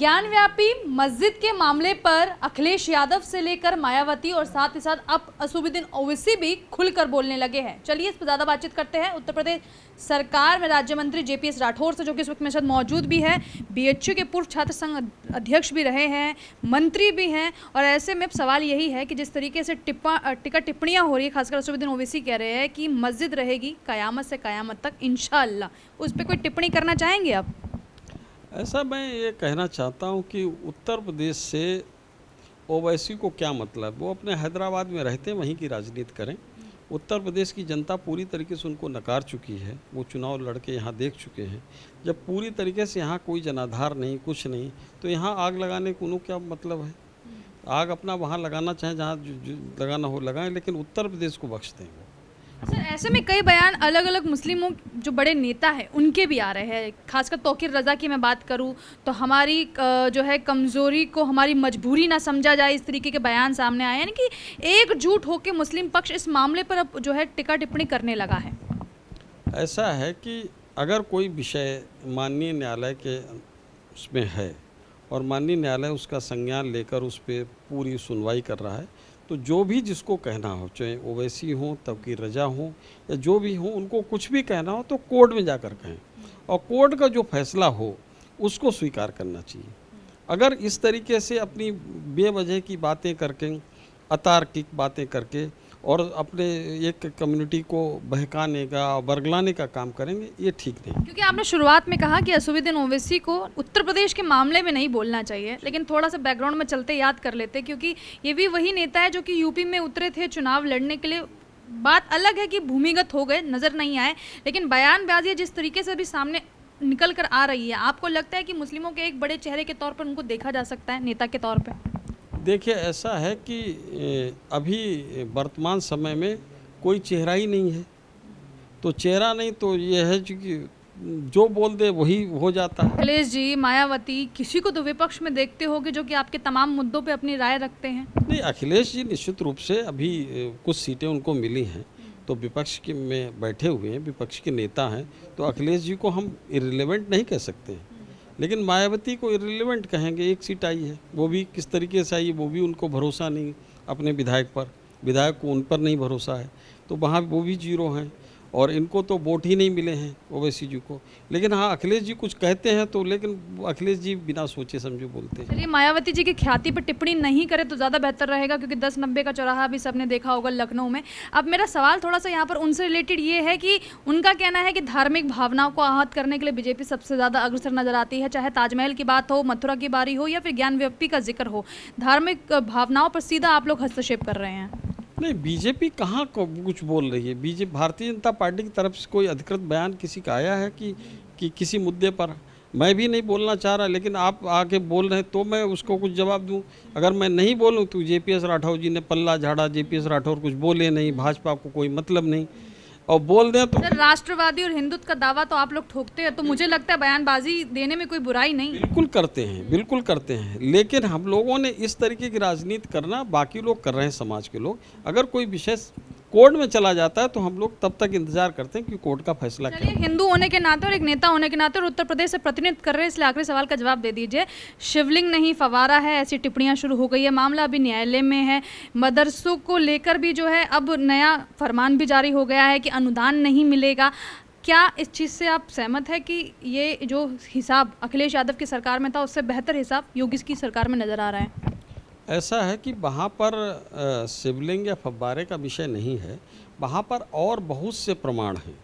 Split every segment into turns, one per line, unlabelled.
ज्ञानव्यापी मस्जिद के मामले पर अखिलेश यादव से लेकर मायावती और साथ ही साथ अब असदुद्दीन ओवैसी भी खुलकर बोलने लगे हैं। चलिए इस पर ज़्यादा बातचीत करते हैं उत्तर प्रदेश सरकार में राज्य मंत्री जेपीएस राठौर से, जो कि इस वक्त मेरे साथ मौजूद भी है। बीएचयू के पूर्व छात्र संघ अध्यक्ष भी रहे हैं, मंत्री भी हैं। और ऐसे में सवाल यही है कि जिस तरीके से टिप्पणियाँ हो रही है, खासकर असदुद्दीन ओवैसी कह रहे हैं कि मस्जिद रहेगी क़यामत से क़यामत तक इंशाअल्लाह, उस पर कोई टिप्पणी करना चाहेंगे आप?
ऐसा मैं ये कहना चाहता हूँ कि उत्तर प्रदेश से ओवैसी को क्या मतलब, वो अपने हैदराबाद में रहते हैं, वहीं की राजनीति करें। उत्तर प्रदेश की जनता पूरी तरीके से उनको नकार चुकी है, वो चुनाव लड़के यहाँ देख चुके हैं। जब पूरी तरीके से यहाँ कोई जनाधार नहीं, कुछ नहीं, तो यहाँ आग लगाने को क्या मतलब है? आग अपना वहाँ लगाना चाहें, जहाँ लगाना हो लगाएं, लेकिन उत्तर प्रदेश को बख्श दें।
सर, ऐसे में कई बयान अलग अलग मुस्लिमों जो बड़े नेता हैं उनके भी आ रहे हैं। खासकर तौकीर रज़ा की मैं बात करूं तो हमारी जो है कमज़ोरी को हमारी मजबूरी ना समझा जाए, इस तरीके के बयान सामने आए हैं। यानी कि एकजुट होकर मुस्लिम पक्ष इस मामले पर अब जो है टिक्का टिप्पणी करने लगा है।
ऐसा है कि अगर कोई विषय माननीय न्यायालय के उसमें है और माननीय न्यायालय उसका संज्ञान लेकर उस पर पूरी सुनवाई कर रहा है, तो जो भी जिसको कहना हो, चाहे ओवैसी हो, तौकीर रज़ा हो या जो भी हो, उनको कुछ भी कहना हो तो कोर्ट में जाकर कहें और कोर्ट का जो फैसला हो उसको स्वीकार करना चाहिए। अगर इस तरीके से अपनी बेवजह की बातें करके, अतार्किक बातें करके और अपने एक कम्युनिटी को बहकाने का, बरगलाने का काम करेंगे, ये ठीक नहीं।
क्योंकि आपने शुरुआत में कहा कि असदुद्दीन ओवैसी को उत्तर प्रदेश के मामले में नहीं बोलना चाहिए, लेकिन थोड़ा सा बैकग्राउंड में चलते याद कर लेते, क्योंकि ये भी वही नेता है जो कि यूपी में उतरे थे चुनाव लड़ने के लिए। बात अलग है कि भूमिगत हो गए, नज़र नहीं आए, लेकिन बयानबाजी जिस तरीके से भी सामने निकल कर आ रही है, आपको लगता है कि मुस्लिमों के एक बड़े चेहरे के तौर पर उनको देखा जा सकता है, नेता के तौर पर?
देखिए, ऐसा है कि अभी वर्तमान समय में कोई चेहरा ही नहीं है, तो चेहरा नहीं तो ये है कि जो बोल दे वही हो जाता है।
अखिलेश जी, मायावती, किसी को तो विपक्ष में देखते होगे जो कि आपके तमाम मुद्दों पे अपनी राय रखते हैं।
नहीं, अखिलेश जी निश्चित रूप से अभी कुछ सीटें उनको मिली हैं तो विपक्ष के में बैठे हुए हैं, विपक्ष के नेता हैं, तो अखिलेश जी को हम इर्रिलेवेंट नहीं कह सकते हैं, लेकिन मायावती को इर्रिलेवेंट कहेंगे। एक सीट आई है, वो भी किस तरीके से आई है, वो भी उनको भरोसा नहीं अपने विधायक पर, विधायक को उन पर नहीं भरोसा है, तो वहाँ वो भी जीरो हैं और इनको तो वोट ही नहीं मिले हैं ओवैसी जी को। लेकिन हाँ, अखिलेश जी कुछ कहते हैं तो, लेकिन अखिलेश जी बिना सोचे समझे बोलते हैं।
चलिए, मायावती जी की ख्याति पर टिप्पणी नहीं करे तो ज़्यादा बेहतर रहेगा, क्योंकि 10-90 का चौराहा भी सबने देखा होगा लखनऊ में। अब मेरा सवाल थोड़ा सा यहाँ पर उनसे रिलेटेड ये है कि उनका कहना है कि धार्मिक भावनाओं को आहत करने के लिए बीजेपी सबसे ज़्यादा अग्रसर नजर आती है, चाहे ताजमहल की बात हो, मथुरा की बारी हो या फिर ज्ञानव्यापी का जिक्र हो। धार्मिक भावनाओं पर सीधा आप लोग हस्तक्षेप कर रहे हैं।
नहीं, बीजेपी कहाँ कुछ बोल रही है। बीजेपी, भारतीय जनता पार्टी की तरफ से कोई अधिकृत बयान किसी का आया है कि किसी मुद्दे पर? मैं भी नहीं बोलना चाह रहा, लेकिन आप आके बोल रहे हैं तो मैं उसको कुछ जवाब दूं। अगर मैं नहीं बोलूं तो जेपीएस राठौर जी ने पल्ला झाड़ा, जेपीएस राठौर कुछ बोले नहीं, भाजपा को कोई मतलब नहीं, और बोल दें तो।
सर, राष्ट्रवादी और हिंदुत्व का दावा तो आप लोग ठोकते हैं, तो मुझे लगता है बयानबाजी देने में कोई बुराई नहीं।
बिल्कुल करते हैं, बिल्कुल करते हैं, लेकिन हम लोगों ने इस तरीके की राजनीति करना, बाकी लोग कर रहे हैं, समाज के लोग। अगर कोई विषय कोर्ट में चला जाता है तो हम लोग तब तक इंतजार करते हैं कि कोर्ट का फैसला क्या है।
हिंदू होने के नाते और एक नेता होने के नाते और उत्तर प्रदेश से प्रतिनिधित्व कर रहे हैं, इसलिए आखिरी सवाल का जवाब दे दीजिए। शिवलिंग नहीं फवारा है, ऐसी टिप्पणियां शुरू हो गई है, मामला अभी न्यायालय में है। मदरसों को लेकर भी जो है अब नया फरमान भी जारी हो गया है कि अनुदान नहीं मिलेगा। क्या इस चीज़ से आप सहमत है कि ये जो हिसाब अखिलेश यादव की सरकार में था उससे बेहतर हिसाब योगी की सरकार में नज़र आ रहा है?
ऐसा है कि वहाँ पर शिवलिंग या फव्वारे का विषय नहीं है, वहाँ पर और बहुत से प्रमाण हैं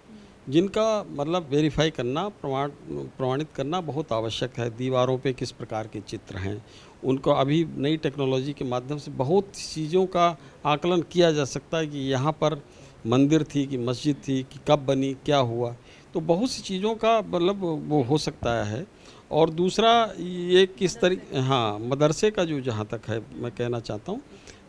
जिनका मतलब वेरीफाई करना, प्रमाणित करना बहुत आवश्यक है। दीवारों पे किस प्रकार के चित्र हैं, उनको अभी नई टेक्नोलॉजी के माध्यम से बहुत चीज़ों का आकलन किया जा सकता है कि यहाँ पर मंदिर थी कि मस्जिद थी कि कब बनी, क्या हुआ, तो बहुत सी चीज़ों का मतलब वो हो सकता है। और दूसरा ये किस तरीके, हाँ, मदरसे का जो जहाँ तक है, मैं कहना चाहता हूँ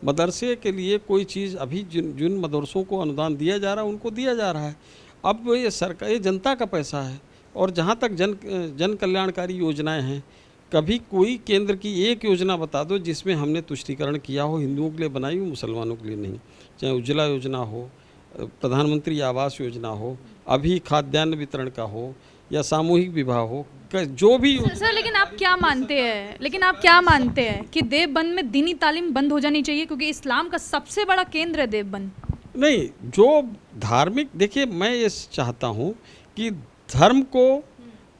मदरसे के लिए कोई चीज़ अभी जिन मदरसों को अनुदान दिया जा रहा है उनको दिया जा रहा है। अब ये सरकार, ये जनता का पैसा है, और जहाँ तक जन कल्याणकारी योजनाएं हैं, कभी कोई केंद्र की एक योजना बता दो जिसमें हमने तुष्टीकरण किया हो, हिंदुओं के लिए बनाई हो, मुसलमानों के लिए नहीं। चाहे उज्ज्वला योजना हो, प्रधानमंत्री आवास योजना हो, अभी खाद्यान्न वितरण का हो, या सामूहिक विवाह हो, जो भी
सर लेकिन आप क्या मानते हैं कि देवबंद में दीनी तालीम बंद हो जानी चाहिए, क्योंकि इस्लाम का सबसे बड़ा केंद्र है देवबंद।
नहीं, जो धार्मिक, देखिए मैं ये चाहता हूँ कि धर्म को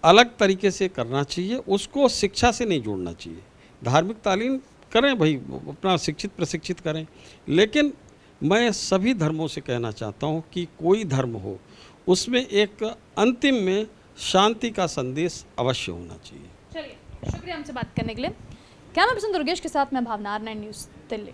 अलग तरीके से करना चाहिए, उसको शिक्षा से नहीं जोड़ना चाहिए। धार्मिक तालीम करें भाई, अपना शिक्षित प्रशिक्षित करें, लेकिन मैं सभी धर्मों से कहना चाहता हूँ कि कोई धर्म हो उसमें एक अंतिम में शांति का संदेश अवश्य होना चाहिए।
चलिए, शुक्रिया हमसे बात करने के लिए। कैमरा पर्सन दुर्गेश के साथ मैं भावना, R9 न्यूज़ दिल्ली।